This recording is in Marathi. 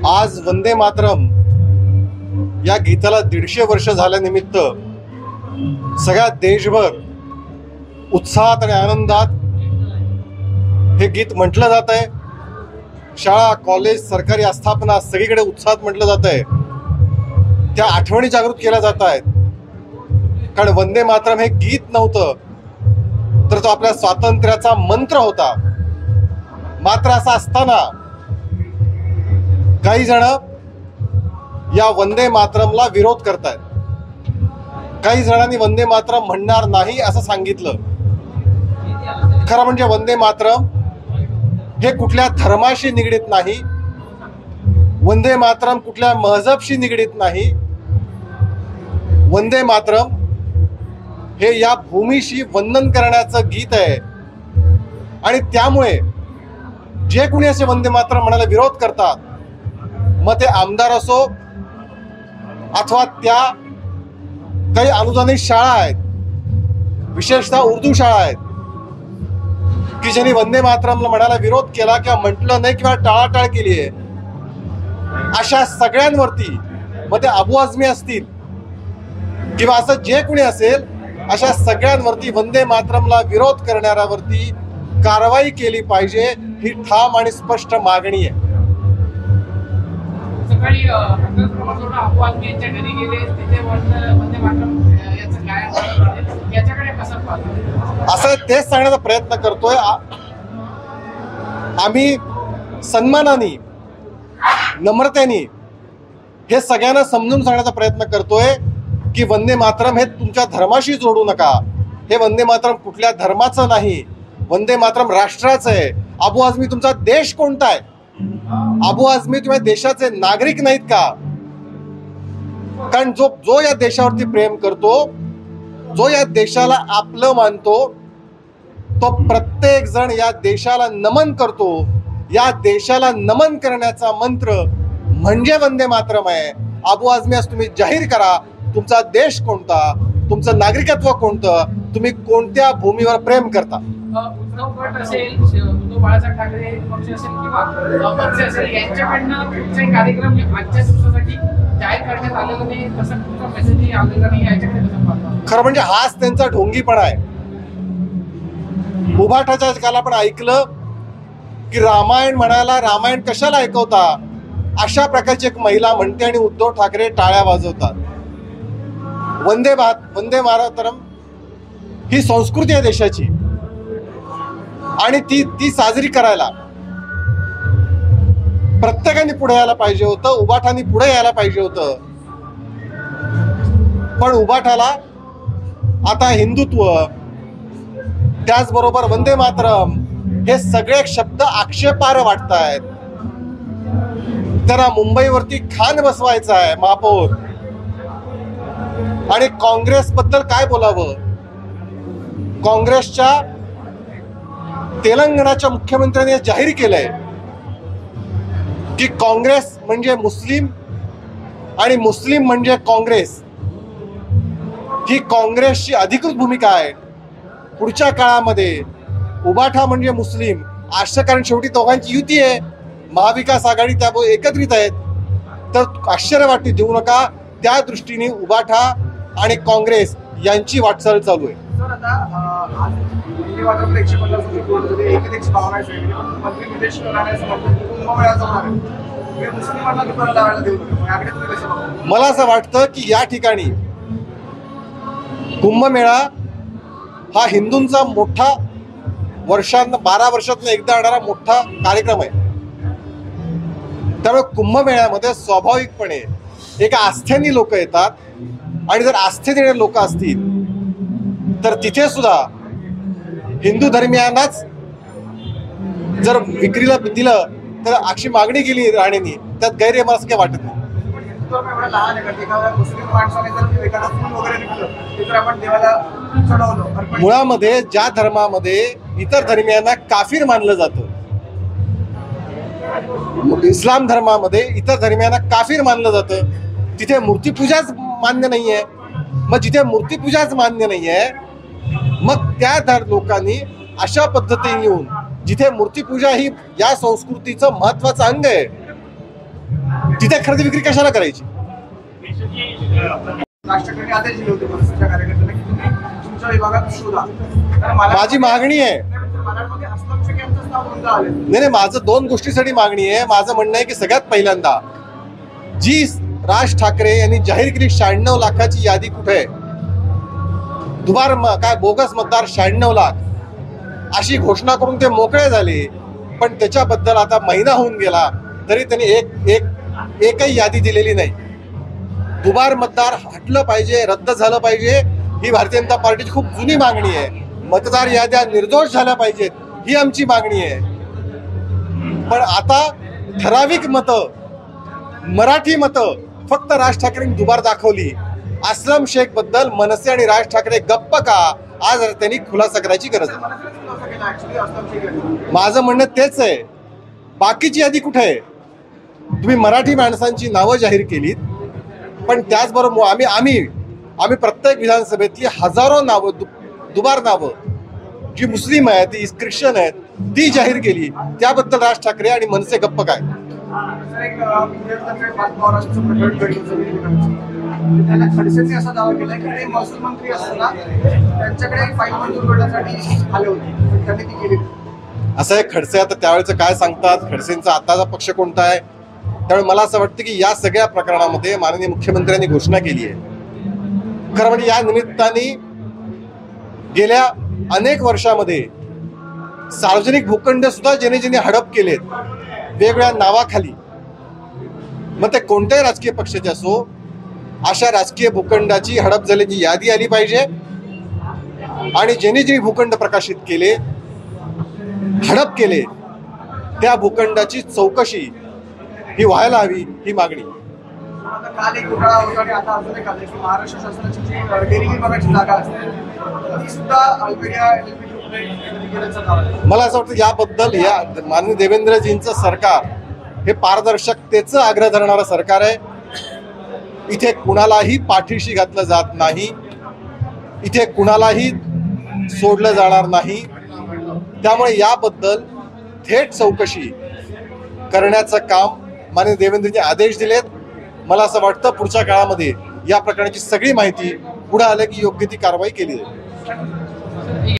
आज वंदे मातरम या गीताला 150 वर्ष झाल्यानिमित्त सगळ्या देशभर उत्साहात आणि आनंदात हे गीत म्हटलं जात आहे. शाळा, कॉलेज, सरकारी आस्थापना सगळीकडे उत्साहात म्हटलं जात आहे. त्या आठवणी जागृत केल्या जात आहेत. कारण वंदे मातरम हे गीत नव्हतं, तर तो आपल्या स्वातंत्र्याचा मंत्र होता. मात्र असं असताना काही जण या वंदे मातरमला विरोध करतायत. काही जणांनी वंदे मातरम म्हणणार नाही असं सांगितलं. खरं म्हणजे वंदे मातरम हे कुठल्या धर्माशी निगडीत नाही. वंदे मातरम कुठल्या मजहबशी निगडीत नाही. वंदे मातरम हे या भूमीशी वंदन करण्याचं गीत आहे. आणि त्यामुळे जे कोणी असे वंदे मातरम म्हणायला विरोध करतात, मग ते आमदार असो अथवा त्या काही अनुदानित शाळा आहेत, विशेषतः उर्दू शाळा आहेत, की ज्यांनी वंदे मातरमला म्हणायला विरोध केला किंवा म्हटलं नाही किंवा टाळाटाळ केली आहे, अशा सगळ्यांवरती, मग ते अबू आझमी असतील किंवा असं जे कोणी असेल, अशा सगळ्यांवरती वंदे मातरमला विरोध करणाऱ्यावरती कारवाई केली पाहिजे, ही ठाम आणि स्पष्ट मागणी आहे. सकाळी अबू आझमी यांच्या घरी गेले, तिथे वंदे मातरम याचं गायन, याच्याकडे कसं पाहतो? असं तेच सांगण्याचा प्रयत्न करतोय. आम्ही सन्मानाने, नम्रतेने हे सगळ्यांना समजून सांगण्याचा प्रयत्न करतोय की वंदे मातरम हे तुमच्या धर्माशी जोडू नका. हे वंदे मातरम कुठल्या धर्माचं नाही, वंदे मातरम राष्ट्राचं आहे. अबू आझमी तुमचा देश कोणता आहे? अबू आझमी तुम्ही देशाचे नागरिक नाहीत का? कारण जो या देशावरती प्रेम करतो, जो या देशाला आपलं मानतो, तो प्रत्येक जण या देशाला नमन करतो. या देशाला नमन करण्याचा मंत्र म्हणजे वंदे मातरम आहे. अबू आझमी आज तुम्ही जाहीर करा, तुमचा देश कोणता, तुमचं नागरिकत्व कोणतं, तुम्ही कोणत्या भूमीवर प्रेम करता. उद्धव गट असेल, उद्धव बाळासाहेब ठाकरे पक्ष असेल किंवा पक्ष असेल, यांच्याकडनं कुठचाही कार्यक्रम आजच्या दिवसासाठी जाहीर करण्यात आलेला नाही, तसं कुठचा मेसेजही आलेला नाही, याच्याकडे कसं पाहता? खरं म्हणजे हाच त्यांचा ढोंगीपणा आहे. उभाठाच्या काल आपण ऐकलं की रामायण म्हणायला रामायण कशाला ऐकवता, अशा प्रकारची एक महिला म्हणते आणि उद्धव ठाकरे टाळ्या वाजवतात. वंदे मातरम ही संस्कृती आहे देशाची आणि ती साजरी करायला प्रत्येकाने पुढे यायला पाहिजे होतं. उभाठाने पुढे यायला पाहिजे होतं. पण उभाठाला आता हिंदुत्व, त्याचबरोबर वंदे मातरम हे सगळे शब्द आक्षेपार्ह वाटतायत. त्यांना मुंबईवरती खान बसवायचा आहे, महापौर. आणि काँग्रेस बद्दल काय बोलावं? काँग्रेसच्या तेलंगणाच्या मुख्यमंत्र्यांनी जाहीर केलंय की काँग्रेस म्हणजे मुस्लिम आणि मुस्लिम म्हणजे काँग्रेस. ही काँग्रेसची अधिकृत भूमिका आहे. पुढच्या काळामध्ये उभाठा म्हणजे मुस्लिम असं, कारण शेवटी दोघांची युती आहे, महाविकास आघाडी त्यामुळे एकत्रित आहेत. तर आश्चर्य वाटते देऊ नका. त्या दृष्टीने उभाठा आणि काँग्रेस यांची वाटचाल चालू आहे. मला असं वाटतं की या ठिकाणी कुंभमेळा हा हिंदूंचा मोठा 12 वर्षातून एकदा येणारा मोठा कार्यक्रम आहे. त्यामुळे कुंभमेळ्यामध्ये स्वाभाविकपणे एका आस्थेने लोक येतात आणि जर आस्थेने येणारे लोक असतील तर तिथे सुद्धा हिंदू धर्मियांनाच जर विक्रीला दिलं तर अशी मागणी केली राणेंनी, त्यात गैर मला असं काही वाटत नाही. मुळामध्ये ज्या धर्मामध्ये इतर धर्मियांना काफिर मानलं जातं, इस्लाम धर्मामध्ये इतर धर्मियांना काफिर मानलं जातं, तिथे मूर्तीपूजाच मान्य नाहीये. मग जिथे मूर्तीपूजाच मान्य नाहीये, मग त्या लोकांनी अशा पद्धतीने येऊन जिथे मूर्तीपूजा ही या संस्कृतीचं महत्वाचं अंग आहे, तिथे खरेदी विक्री कशाला करायची? राष्ट्रकडे आदेश दिले होते मनसेच्या कार्यकर्त्यांना की तुम्ही तुमच्या विभागात शोधा. तर माझी मागणी आहे. मलाडमध्ये अस्लम शेख यांचंच नाव नोंदलं आलं. नाही, माझं 2 गोष्टीसाठी मागणी आहे. माझं म्हणणं आहे की सगळ्यात पहिल्यांदा जी राज ठाकरे यांनी जाहीर केली 96 लाखाची यादी कुठे आहे? काय बोगस मतदार 96 लाख अशी घोषणा करून ते मोकळे झाले, पण त्याच्याबद्दल आता महिना होऊन गेला तरी त्यांनी एकही यादी दिलेली नाही. दुबार मतदार हटलं पाहिजे, रद्द झालं पाहिजे, ही भारतीय जनता पार्टीची खूप जुनी मागणी आहे. मतदार याद्या निर्दोष झाल्या पाहिजेत, ही आमची मागणी आहे. पण आता ठराविक मतं, मराठी मतं फक्त राज ठाकरेंनी दुबार दाखवली. अस्लम शेख बद्दल मनसे आणि राज ठाकरे गप्प का? आज त्यांनी खुलासा करायची गरज आहे. मनसेनेच खुलासा केला ऍक्च्युली अस्लम शेख यांनी. माझं म्हणणं तेच आहे. बाकीची यादी कुठे आहे? तुम्ही मराठी माणसांची नावं जाहीर केलीत, पण त्याचबरोबर आम्ही प्रत्येक विधानसभेतली हजारो नावं, दुबार नावं जी मुस्लिम आहेत, ती ख्रिश्चन आहेत, ती जाहीर केली. त्याबद्दल राज ठाकरे आणि मनसे गप्प काय? सर, एक पुण्यातलं पाच पवारांचं प्रकरण घडलं सगळीकडचं. त्याला खडसेंनी असा दावा केला की ते महसूल मंत्री असताना त्यांच्याकडे एक फाईल मंजूर करण्यासाठी आले होते, पण त्यांनी ती केली. असं आहे, खडसे आता त्यावेळेचं काय सांगतात, खडसेंचा आताचा पक्ष कोणता आहे. त्यामुळे मला असं वाटतं की या सगळ्या प्रकरणामध्ये माननीय मुख्यमंत्र्यांनी घोषणा केली आहे. खरं म्हणजे या निमित्ताने गेल्या अनेक वर्षामध्ये सार्वजनिक भूखंड सुद्धा ज्यांनी हडप केलेत वेगवेगळ्या नावाखाली, मग ते कोणत्याही राजकीय पक्षाचे असो, अशा राजकीय भूखंडाची हडप झाल्याची यादी आली पाहिजे. आणि ज्यांनी भूखंड प्रकाशित केले, हडप केले, त्या भूखंडाची चौकशी ही व्हायला हवी, ही मागणी. आता काल एक घोटाळा होता आणि आता अजून एक आलंय की महाराष्ट्र शासनाची जी डेअरी विभागाची जागा असते ती सुद्धा अल्बेनिया ग्रुपने खरेदी केल्याचं दावा आहे. मला असं वाटतं याबद्दल या माननीय देवेंद्रजींचं सरकार हे पारदर्शकतेचं आग्रह धरणारं सरकार आहे. इथे कुणालाही पाठीशी घातलं जात नाही, इथे कुणालाही सोडलं जाणार नाही. त्यामुळे याबद्दल थेट चौकशी करण्याचं काम माननीय देवेंद्रजी आदेश दिलेत. मला असं वाटतं पुढच्या काळामध्ये या प्रकरणाची सगळी माहिती पुढे आलं की योग्य ती कारवाई केली जाईल.